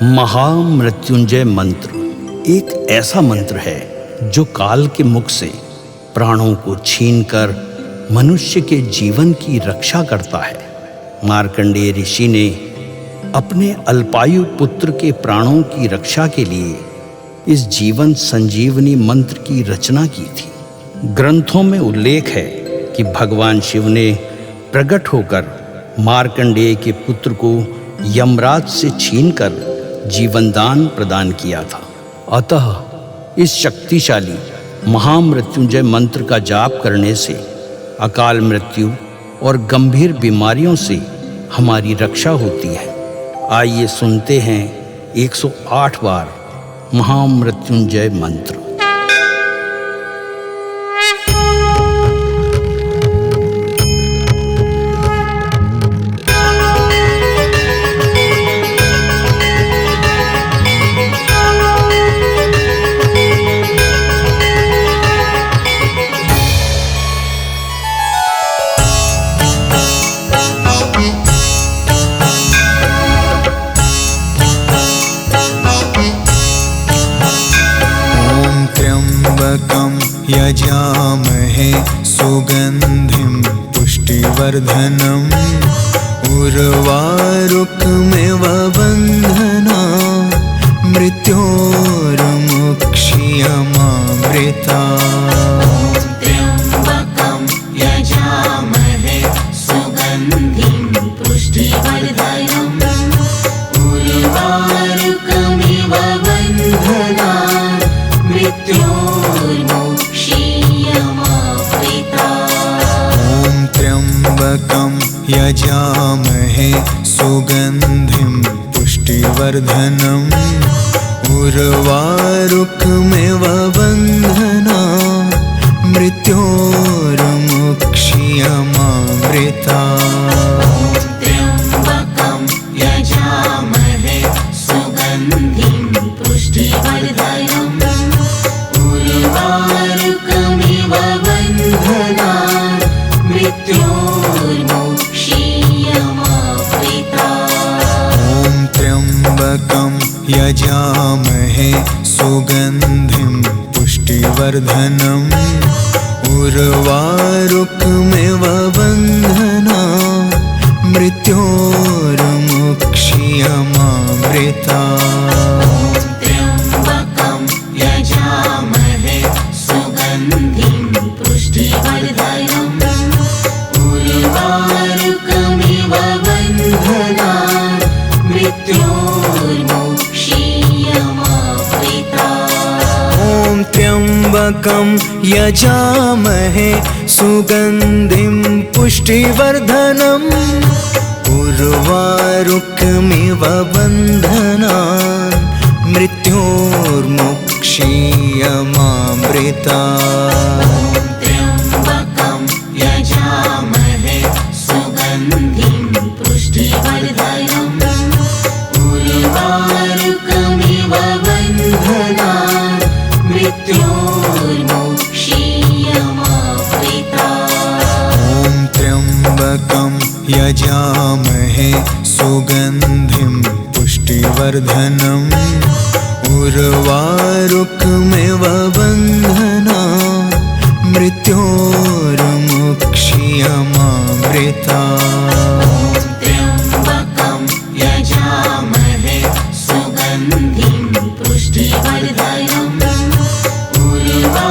महामृत्युंजय मंत्र एक ऐसा मंत्र है जो काल के मुख से प्राणों को छीनकर मनुष्य के जीवन की रक्षा करता है। मार्कंडेय ऋषि ने अपने अल्पायु पुत्र के प्राणों की रक्षा के लिए इस जीवन संजीवनी मंत्र की रचना की थी। ग्रंथों में उल्लेख है कि भगवान शिव ने प्रकट होकर मार्कंडेय के पुत्र को यमराज से छीनकर जीवनदान प्रदान किया था। अतः इस शक्तिशाली महामृत्युंजय मंत्र का जाप करने से अकाल मृत्यु और गंभीर बीमारियों से हमारी रक्षा होती है। आइए सुनते हैं 108 बार महामृत्युंजय मंत्र। यजामहे सुगंधिं पुष्टिवर्धनम् उर्वारुकमिव बन्धना मृत्योर्मुक्षीयमामृता। त्र्यम्बकं यजामहे सुगन्धिं पुष्टिवर्धनम् उर्वारुकमिव बन्धना त्र्यम्बकं यजामहे सुगन्धिं पुष्टिवर्धनम् उर्वारुकमिव बन्धना मृत्योर्मुक्षीयमामृता। त्र्यम्बकं यजामहे सुगन्धिं पुष्टिवर्धनम् उर्वारुकमिव बन्धना मृत्योर्मुक्षीयमामृता। त्र्यम्बकं यजामहे सुगन्धिं पुष्टिवर्धनम् उर्वारुकमिव बन्धना मृत्योर्मुक्षीयमामृता। त्र्यम्बकं यजामहे सुगन्धिं पुष्टिवर्धनम् उर्वारुकमिव बन्धना मृत्योर्मुक्षीयमामृता। त्र्यम्बकं यजामहे सुगन्धिं पुष्टिवर्धनम् उर्वारुकमिव बन्धना मृत्योर्मुक्षीयमामृता। त्र्यम्बकं यजामहे सुगन्धिं पुष्टिवर्धनम् उर्वारुकमिव बन्धना मृत्योर्मुक्षीयमामृता। त्र्यम्बकं यजामहे सुगन्धिं पुष्टिवर्धनम् उर्वारुकमिव बन्धना मृत्योर्मुक्षीयमामृता। त्र्यम्बकं यजामहे सुगन्धिं पुष्टिवर्धनम्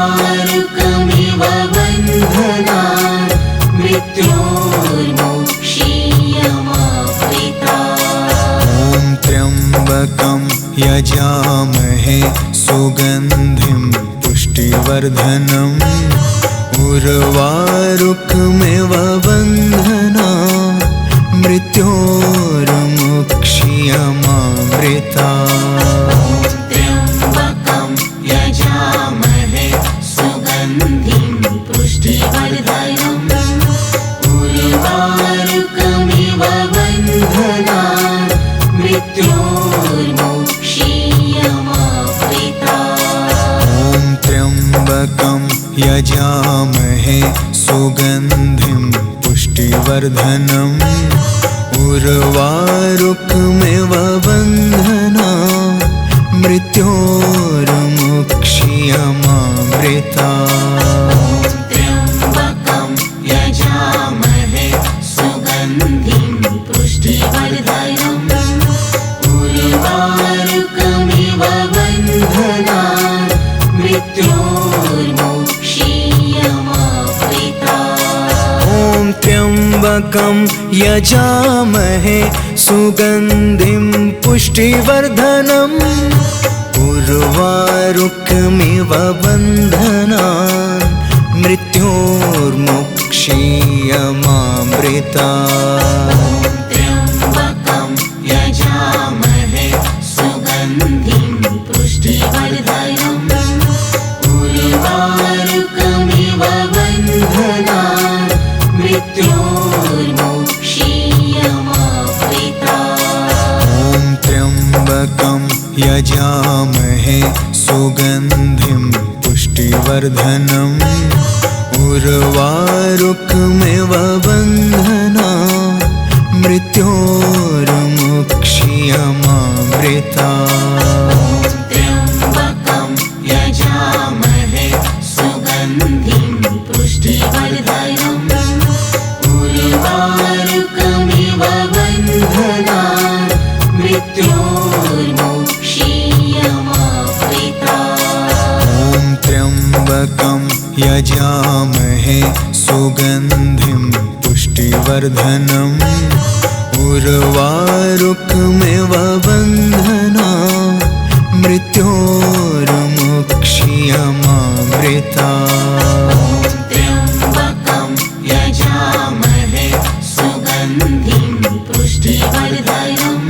उर्वारुकमिव बन्धना मृत्योर्मुक्षीयमामृता। त्र्यम्बकं यजामहे सुगन्धिं पुष्टिवर्धनम् उर्वारुकमिव बन्धना मृत्योर्मुक्षीयमामृता। त्र्यम्बकं यजामहे सुगन्धिं पुष्टिवर्धनम् उर्वारुकमिव बन्धना मृत्योर्मुक्षीयमामृता। त्र्यम्बकं यजामहे सुगन्धिं पुष्टिवर्धनम् उर्वारुकमिव बन्धना मृत्योर्मुक्षीयमामृता त्र्यम्बकं यजामहे सुगन्धिं पुष्टिवर्धनम् उर्वारुकमिव बन्धनान् मृत्योर्मुक्षीयमामृता ॐ त्र्यम्बकं यजामहे सुगन्धिं पुष्टिवर्धनम् उर्वारुकमिव बन्धनान् मृत्योर्मुक्षीयमामृता त्र्यम्बकं यजामहे सुगन्धिं पुष्टिवर्धनम् उर्वारुकमिव बन्धनान् मृत्योर्मुक्षीयमामृता ॐ त्र्यम्बकं यजामहे सुगन्धिं पुष्टिवर्धनम् उर्वारुकमिव बन्धनान् मृत्योर्मुक्षीयमामृता त्र्यम्बकं यजामहे सुगन्धिं पुष्टिवर्धनम् उर्वारुकमिव बन्धनान् मृत्योर्मुक्षीयमामृता ॐ त्र्यम्बकं यजामहे सुगन्धिं पुष्टिवर्धनम् उर्वारुकमिव बन्धनान् मृत्योर्मुक्षीयमामृता त्र्यम्बकं यजामहे सुगन्धिं पुष्टिवर्धनम्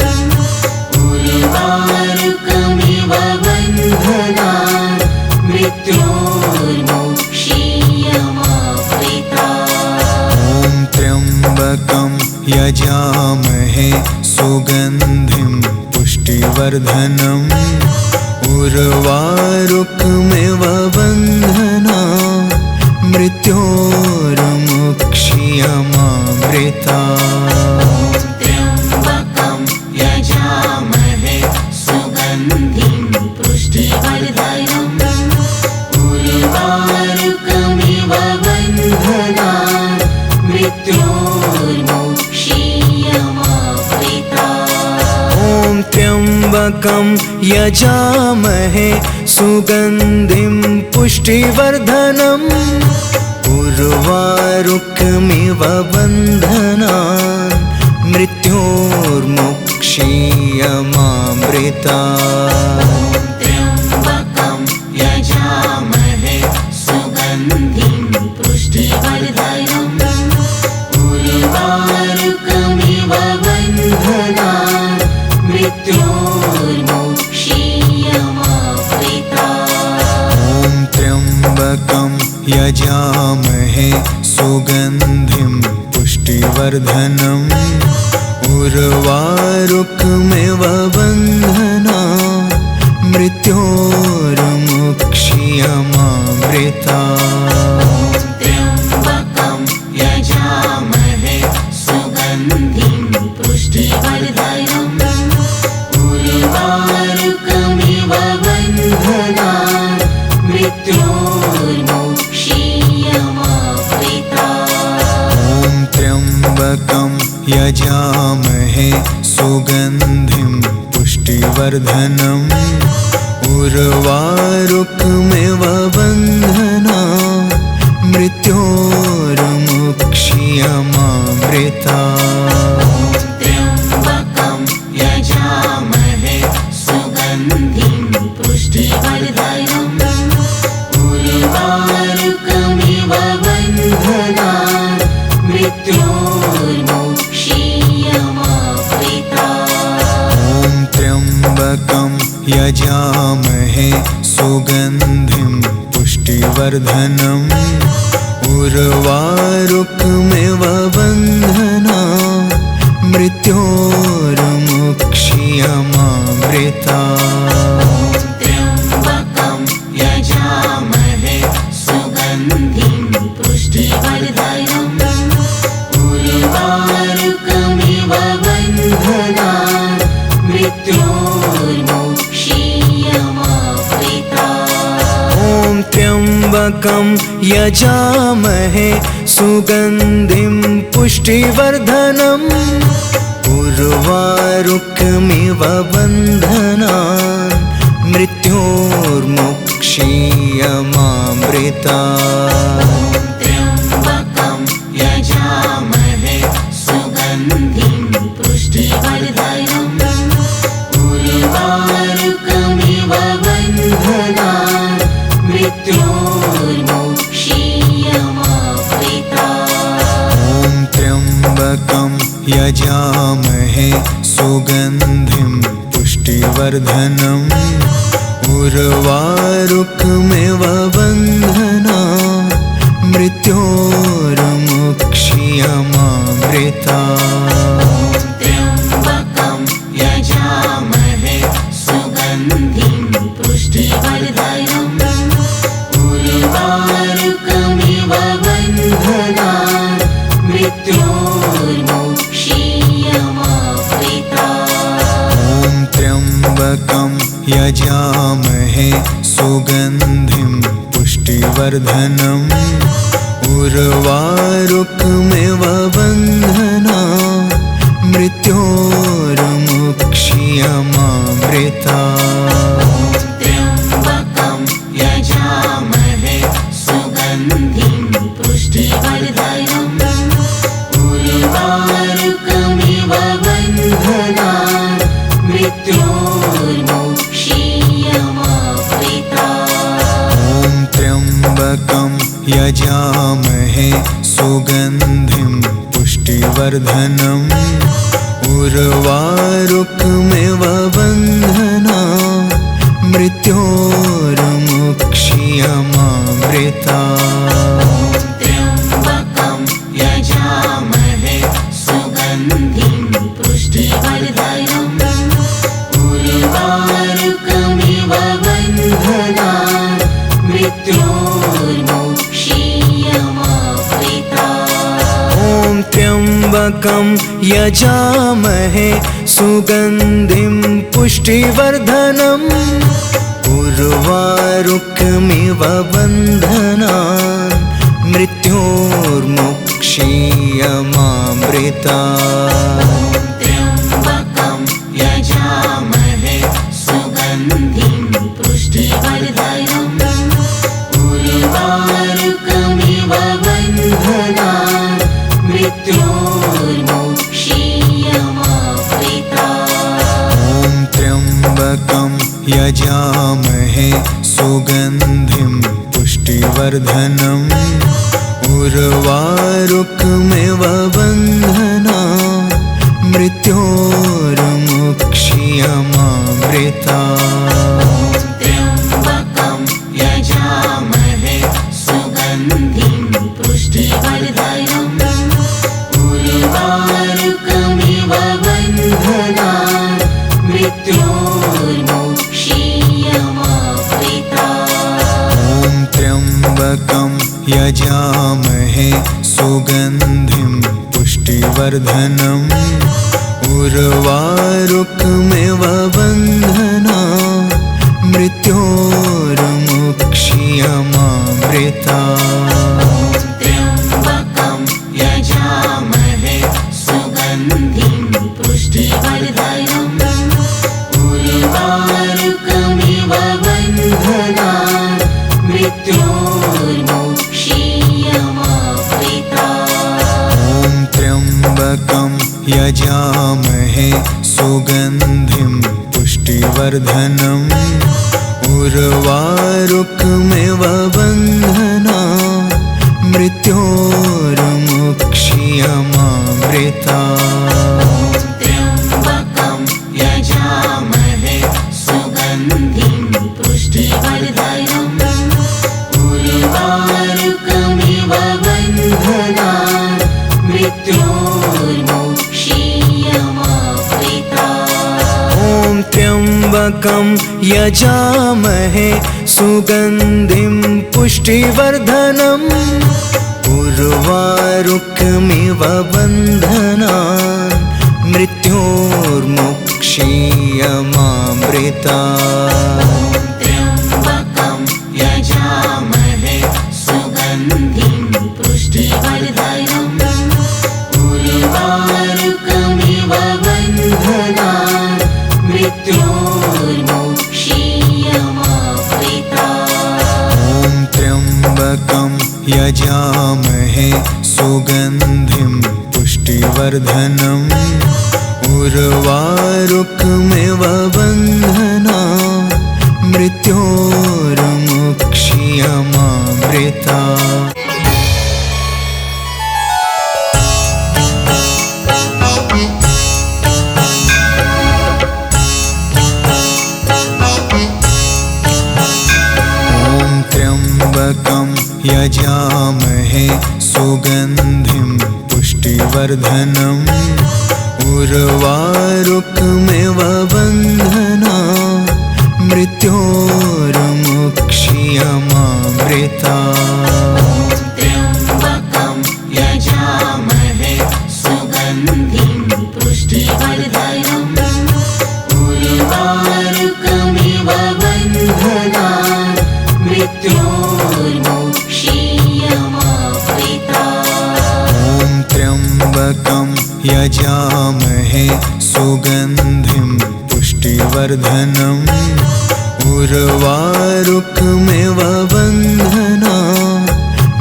उर्वारुकमिव बन्धनान् मृत्योर्मुक्षीयमामृता ॐ त्र्यम्बकं यजामहे सुगन्धिं पुष्टिवर्धनम् उर्वारुकमिव बन्धनान् मृत्योर्मुक्षीयमामृता त्र्यम्बकं यजामहे सुगन्धिं पुष्टिवर्धनम् उर्वारुकमिव बन्धनान् मृत्योर्मुक्षीयमामृता ॐ त्र्यम्बकं यजामहे सुगन्धिं पुष्टिवर्धनम् उर्वारुकमिव बन्धनान् मृत्योर्मुक्षीयमामृता त्र्यम्बकं यजामहे सुगन्धिं पुष्टिवर्धनम् उर्वारुकमिव बन्धनान् मृत्योर्मुक्षीयमामृता ॐ त्र्यम्बकं यजामहे सुगन्धिं पुष्टिवर्धनम् उर्वारुकमिव बन्धनान् मृत्योर्मुक्षीयमामृता त्र्यम्बकं यजामहे सुगन्धिं पुष्टिवर्धनम् उर्वारुकमिव बन्धनान् मृत्योर्मुक्षीयमामृता ॐ त्र्यम्बकं यजामहे सुगन्धिं पुष्टिवर्धनम् उर्वारुकमिव बन्धनान् मृत्योर्मुक्षीयमामृता त्र्यम्बकं यजामहे सुगन्धिं पुष्टिवर्धनम् उर्वारुकमिव बन्धनान् मृत्योर्मुक्षीयमामृता ॐ त्र्यम्बकं यजामहे सुगन्धिं पुष्टिवर्धनम् उर्वारुकमिव बन्धनान् मृत्योर्मुक्षीयमामृता त्र्यम्बकं यजामहे सुगन्धिं पुष्टिवर्धनम् उर्वारुकमिव बन्धनान् मृत्योर्मुक्षीयमामृता त्र्यम्बकं यजामहे सुगन्धिं पुष्टिवर्धनम् उर्वारुकमिव बन्धनान् मृत्योर्मुक्षीयमामृतात्। त्र्यम्बकं यजामहे सुगन्धिं पुष्टिवर्धनम् उर्वारुकमिव बन्धनान् मृत्योर्मुक्षीयमामृतात्। ॐ त्र्यम्बकं यजामहे सुगन्धिं पुष्टिवर्धनम् उर्वारुकमिव बन्धनान् मृत्योर्मुक्षीयमामृतात्। त्र्यम्बकं यजामहे सुगन्धिं पुष्टिवर्धनम् उर्वारुकमिव बन्धनान् मृत्योर्मुक्षीयमामृतात्। ॐ त्र्यम्बकं यजामहे सुगन्धिं पुष्टिवर्धनम् उर्वारुकमिव बन्धनान् मृत्योर्मुक्षीयमामृतात्। त्र्यम्बकं यजामहे सुगन्धिं पुष्टिवर्धनम् उर्वारुकमिव बन्धनान् मृत्योर्मुक्षीयमामृतात्। ॐ त्र्यम्बकं यजामहे सुगन्धिं पुष्टिवर्धनम् उर्वारुकमिव बन्धनान् मृत्योर्मुक्षीयमामृतात्। त्र्यम्बकं यजामहे सुगन्धिं पुष्टिवर्धनम् उर्वारुकमिव बन्धनान् मृत्योर्मुक्षीयमामृतात्। ॐ त्र्यम्बकं यजामहे सुगन्धिं पुष्टिवर्धनम् उर्वारुकमिव बन्धनान् मृत्योर्मुक्षीयमामृतात्। त्र्यम्बकं यजामहे सुगन्धिं पुष्टिवर्धनम् उर्वारुकमिव बन्धनान् मृत्योर्मुक्षीयमामृतात्। ॐ त्र्यम्बकं यजामहे सुगन्धिं पुष्टिवर्धनम् उर्वारुकमिव बन्धनान् मृत्योर्मुक्षीयमामृतात्। त्र्यम्बकं यजामहे सुगन्धिं पुष्टिवर्धनम् उर्वारुकमिव बन्धनान् मृत्योर्मुक्षीयमामृतात्। ॐ त्र्यम्बकं यजामहे सुगन्धिं पुष्टिवर्धनम् उर्वारुकमिव बन्धनान् मृत्योर्मुक्षीयमामृतात्। त्र्यम्बकं यजामहे सुगन्धिं पुष्टिवर्धनम् उर्वारुकमिव बन्धनान् मृत्योर्मुक्षीयमामृतात्। ॐ त्र्यम्बकं यजामहे सुगन्धिं पुष्टिवर्धनम् उर्वारुकमिव बन्धनान् मृत्योर्मुक्षीयमामृतात्। त्र्यम्बकं यजामहे सुगन्धिं पुष्टिवर्धनम् उर्वारुकमिव बन्धनान् मृत्योर्मुक्षीयमामृतात्। ॐ त्र्यम्बकं यजामहे सुगन्धिं पुष्टिवर्धनम् उर्वारुकमिव बन्धनान् मृत्योर्मुक्षीयमामृतात्। त्र्यम्बकं यजामहे उर्वारुकमिव बन्धनान् मृत्योर्मुक्ष्यमामृता। त्र्यम्बकं यजामहे सुगन्धिं पुष्टिवर्धनम् उर्वारुकमिव बन्धनान् मृत्योर्मुक्ष्यमामृता। त्र्यम्बकं यजामहे सुगन्धिं पुष्टिवर्धनम् उर्वारुकमिव बन्धनान् मृत्योर्मुक्ष्यमामृता। त्र्यम्बकं यजामहे सुगन्धिं पुष्टिवर्धनम् उर्वारुकमिव बन्धनान्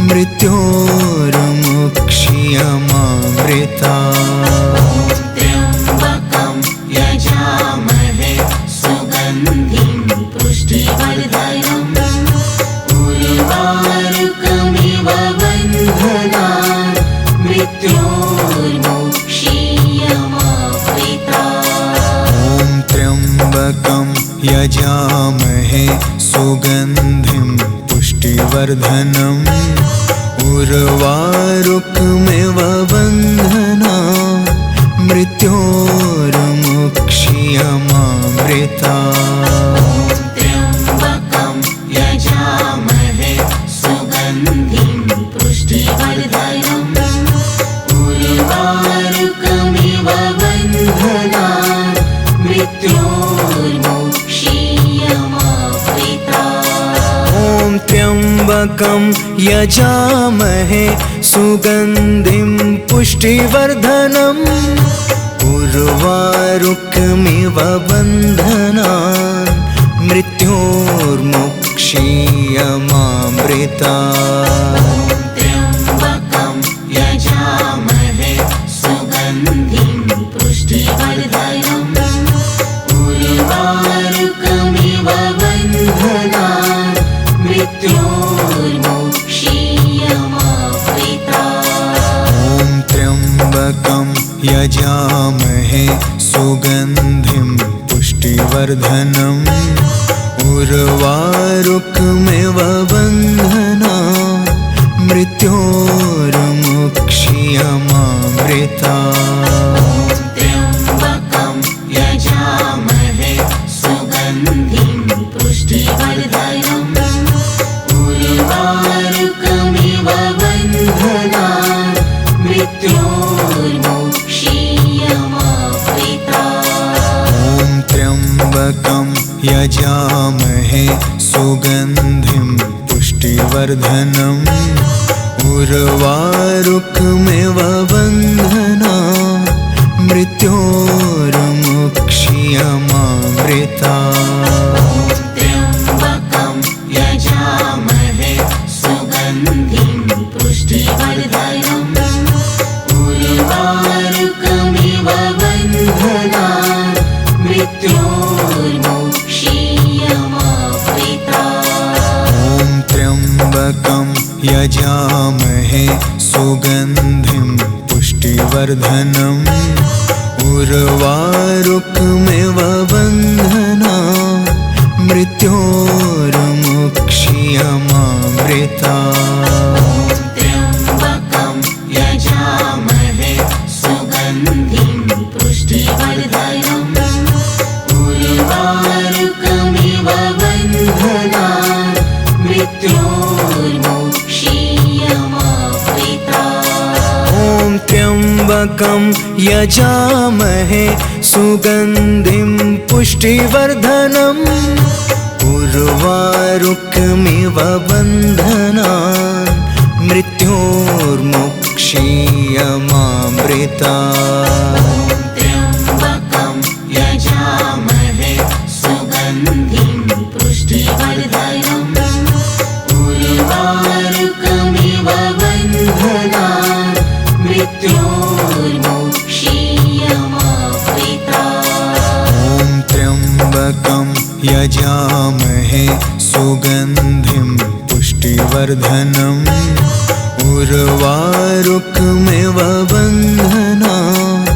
मृत्योर्मुक्ष्यमामृता। त्र्यम्बकं यजामहे सुगन्धिं पुष्टिवर्धनम् उर्वारुकमिव बन्धनान् मृत्योर्मुक्ष्यमामृता। त्र्यम्बकं यजामहे सुगन्धिं पुष्टिवर्धनम् उर्वारुकमिव बन्धनान् मृत्योर्मुक्ष्यमामृता। त्र्यम्बकं यजामहे सुगन्धिं पुष्टिवर्धनम् उर्वारुकमिव बन्धनान् मृत्योर्मुक्ष्यमामृता। त्र्यम्बकं यजामहे सुगन्धिं पुष्टिवर्धनम् उर्वारुकमिव बन्धनान् मृत्योर्मुक्ष्यमामृता। त्र्यम्बकं यजामहे सुगन्धिं पुष्टिवर्धनम् उर्वारुकमिव बन्धनान् मृत्योर्मुक्ष्यमामृता। त्र्यम्बकं यजामहे सुगन्धिं पुष्टिवर्धनम् उर्वारुकमिव बन्धनान् मृत्योर्मुक्ष्यमामृता। त्र्यम्बकं यजामहे सुगन्धिं पुष्टिवर्धनम् उर्वारुकमिव बन्धनान् मृत्योर्मुक्ष्यमामृता। त्र्यम्बकं यजामहे सुगन्धिं पुष्टिवर्धनम् उर्वारुकमिव बन्धनान् मृत्योर्मुक्ष्यमामृता। त्र्यम्बकं यजामहे सुगन्धिं पुष्टिवर्धनम् उर्वारुकमिव बन्धनान् मृत्योर्मुक्ष्यमामृता। त्र्यम्बकं यजामहे सुगन्धिं पुष्टिवर्धनम् उर्वारुकमिव बन्धनान् मृत्योर्मुक्ष्यमामृता। त्र्यम्बकं यजामहे सुगन्धिं पुष्टिवर्धनम् उर्वारुकमिव बन्धनान् मृत्योर्मुक्ष्यमामृता। त्र्यम्बकं यजामहे सुगन्धिं पुष्टिवर्धनम् उर्वारुकमिव बन्धनान् मृत्योर्मुक्ष्यमामृता। त्र्यम्बकं यजामहे सुगन्धिं पुष्टिवर्धनम् उर्वारुकमिव बन्धनान् मृत्योर्मुक्ष्यमामृता। यजामहे सुगन्धिं पुष्टिवर्धनम् उर्वारुकमिव बन्धनान्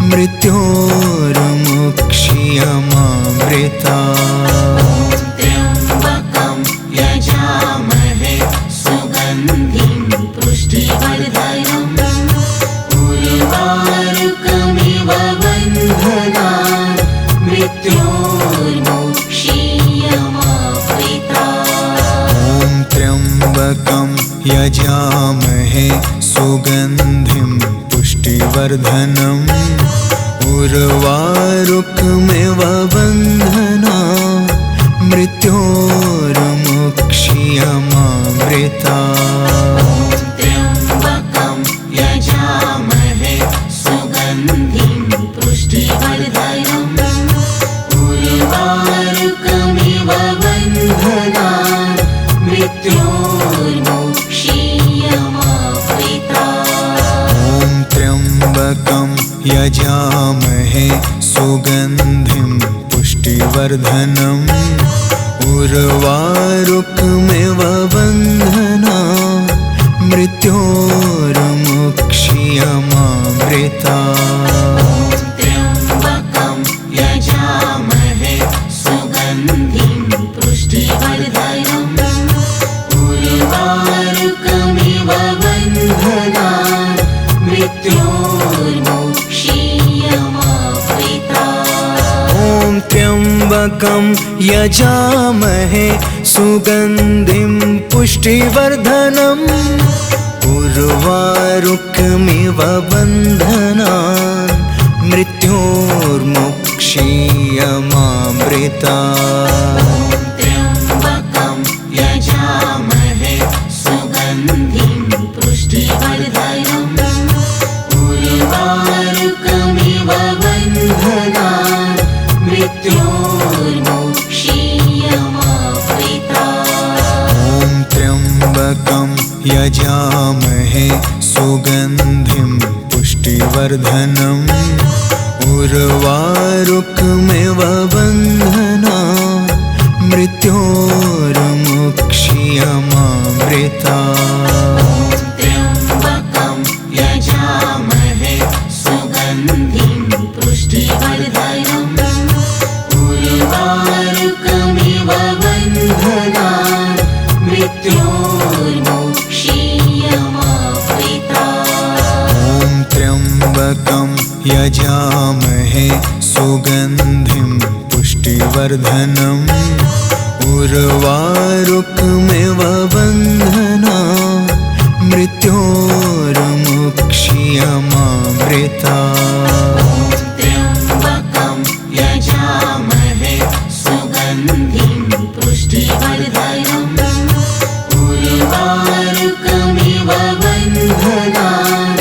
मृत्योर्मुक्ष्यमामृतात्। त्र्यम्बकं यजामहे सुगन्धिं पुष्टिवर्धनम् उर्वारुकमिव बन्धनान् मृत्योर्मुक्ष्यमामृतात्। ॐ त्र्यम्बकं यजामहे सुगन्धिं पुष्टिवर्धनम् उर्वारुकमिव बन्धनान् मृत्योर्मुक्ष्यमामृतात्। त्र्यम्बकं यजामहे सुगन्धिं पुष्टिवर्धनम् उर्वारुकमिव बन्धनान् मृत्योर्मुक्ष्यमामृतात्। ॐ त्र्यम्बकं यजामहे सुगन्धिं पुष्टिवर्धनम् उर्वारुकमिव बन्धनान् मृत्योर्मुक्ष्यमामृतात्। त्र्यम्बकं यजामहे सुगन्धिं पुष्टिवर्धनम् उर्वारुकमिव बन्धनान् मृत्योर्मुक्ष्यमामृतात्। ॐ त्र्यम्बकं यजामहे सुगन्धिं पुष्टिवर्धनम् उर्वारुकमिव बन्धनान् मृत्योर्मुक्ष्यमामृतात्। त्र्यम्बकं यजामहे सुगन्धिं पुष्टिवर्धनम् उर्वारुकमिव बन्धनान् मृत्योर्मुक्ष्यमामृतात्। ॐ त्र्यम्बकं यजामहे सुगन्धिं पुष्टिवर्धनम् उर्वारुकमिव बन्धनान् मृत्योर्मुक्ष्यमामृतात्। त्र्यम्बकं यजामहे सुगन्धिं पुष्टिवर्धनम् उर्वारुकमिव बन्धनान् मृत्योर्मुक्ष्यमामृतात्। ॐ त्र्यम्बकं यजामहे सुगन्धिं पुष्टिवर्धनम् उर्वारुकमिव बन्धनान् मृत्योर्मुक्ष्यमामृतात्। त्र्यम्बकं यजामहे सुगन्धिं पुष्टिवर्धनम् उर्वारुकमिव बन्धनान्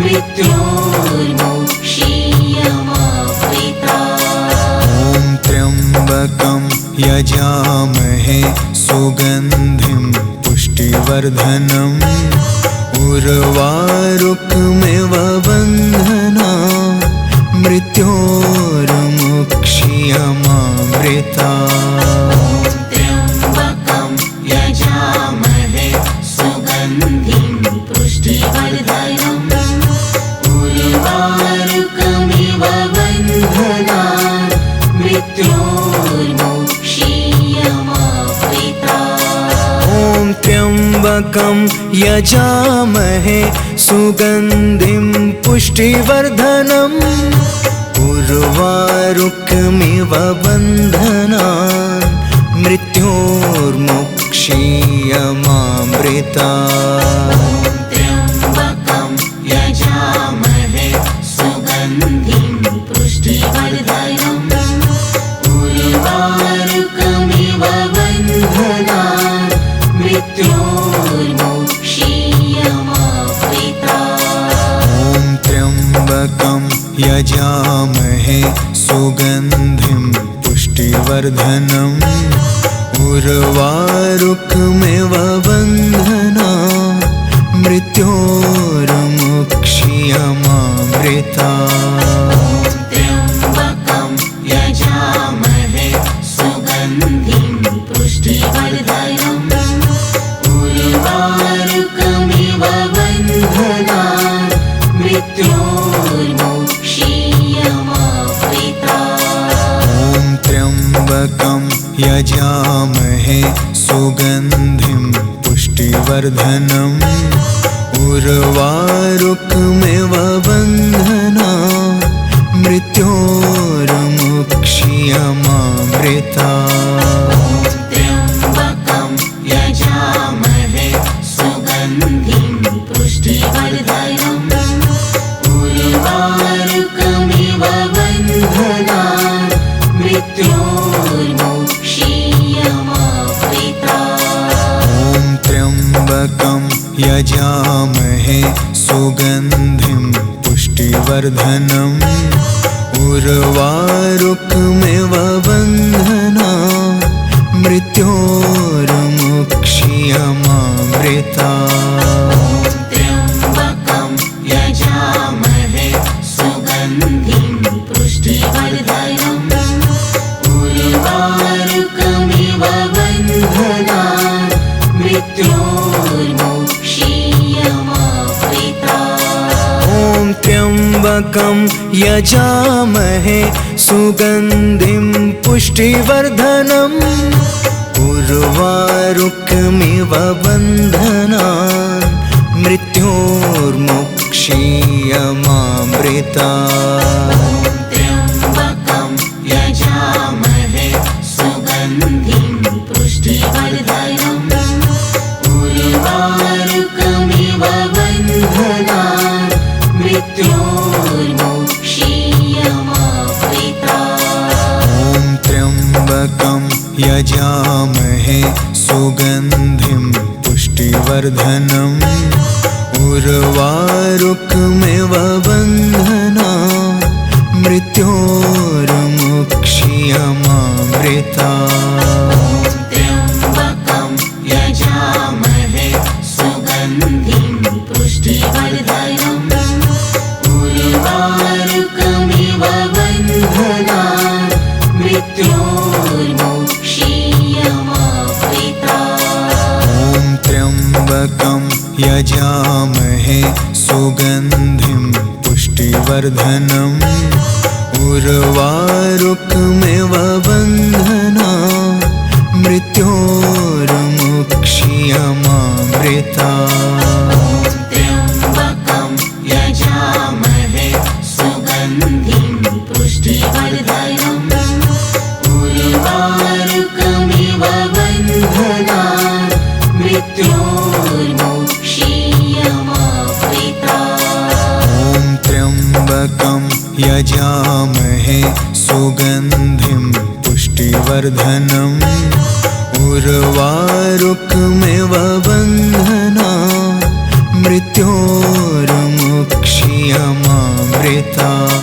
मृत्योर्मुक्ष्यमामृतात्। ॐ त्र्यम्बकं यजामहे सुगन्धिं पुष्टिवर्धनम् उर्वारुकमिव बन्धनान् मृत्योर्मुक्ष्यमामृतात्। त्र्यम्बकं यजामहे सुगन्धिं पुष्टिवर्धनम् उर्वारुकमिव बन्धनान् मृत्योर्मुक्ष्यमामृतात्। ॐ त्र्यम्बकं यजामहे सुगन्धिं पुष्टिवर्धनम् उर्वारुकमिव बन्धनान् मृत्योर्मुक्ष्यमामृतात्। त्र्यम्बकं यजामहे सुगन्धिं पुष्टिवर्धनम् उर्वारुकमिव बन्धनान् मृत्योर्मुक्ष्यमामृतात्। ॐ त्र्यम्बकं यजामहे सुगन्धिं पुष्टिवर्धनम् उर्वारुकमिव बन्धनान् मृत्योर्मुक्ष्यमामृतात्। त्र्यम्बकं यजामहे सुगन्धिं त्र्यम्बकं यजामहे सुगन्धिं पुष्टिवर्धनम् उर्वारुकमिव बन्धनान् मृत्योर्मुक्ष्यमामृतात्। त्र्यम्बकं यजामहे सुगन्धिं पुष्टिवर्धनम् उर्वारुकमिव बन्धनान् मृत्योर्मुक्ष्यमामृतात्। ॐ त्र्यम्बकं यजामहे सुगन्धिं पुष्टिवर्धनम् उर्वारुकमिव बन्धनान् मृत्योर्मुक्ष्यमामृतात्। त्र्यम्बकं यजामहे सुगन्धिं पुष्टिवर्धनम् उर्वारुकमिव बन्धनान् मृत्योर्मुक्ष्यमामृतात्। ॐ त्र्यम्बकं यजामहे सुगन्धिं पुष्टिवर्धनम् उर्वारुकमिव बन्धनान् मृत्योर्मुक्ष्यमामृतात्। त्र्यम्बकं यजामहे सुगन्धिं पुष्टिवर्धनम् उर्वारुकमिव बन्धनान् मृत्योर्मुक्ष्यमामृतात्। ॐ त्र्यम्बकं यजामहे सुगन्धिं पुष्टिवर्धनम् उर्वारुकमिव बन्धनान् मृत्योर्मुक्ष्यमामृतात्। त्र्यम्बकं यजामहे सुगन्धिं पुष्टिवर्धनम् उर्वारुकमिव बन्धनान् मृत्योर्मुक्ष्यमामृतात्। ॐ त्र्यम्बकं यजामहे सुगन्धिं पुष्टिवर्धनम् उर्वारुकमिव बन्धनान् मृत्योर्मुक्ष्यमामृतात्। त्र्यम्बकं यजामहे सुगन्धिं पुष्टिवर्धनम् उर्वारुकमिव बन्धनान् मृत्योर्मुक्ष्यमामृतात्। ॐ त्र्यम्बकं यजामहे सुगन्धिं पुष्टिवर्धनम् उर्वारुकमिव बन्धनान् मृत्योर्मुक्ष्यमामृतात्।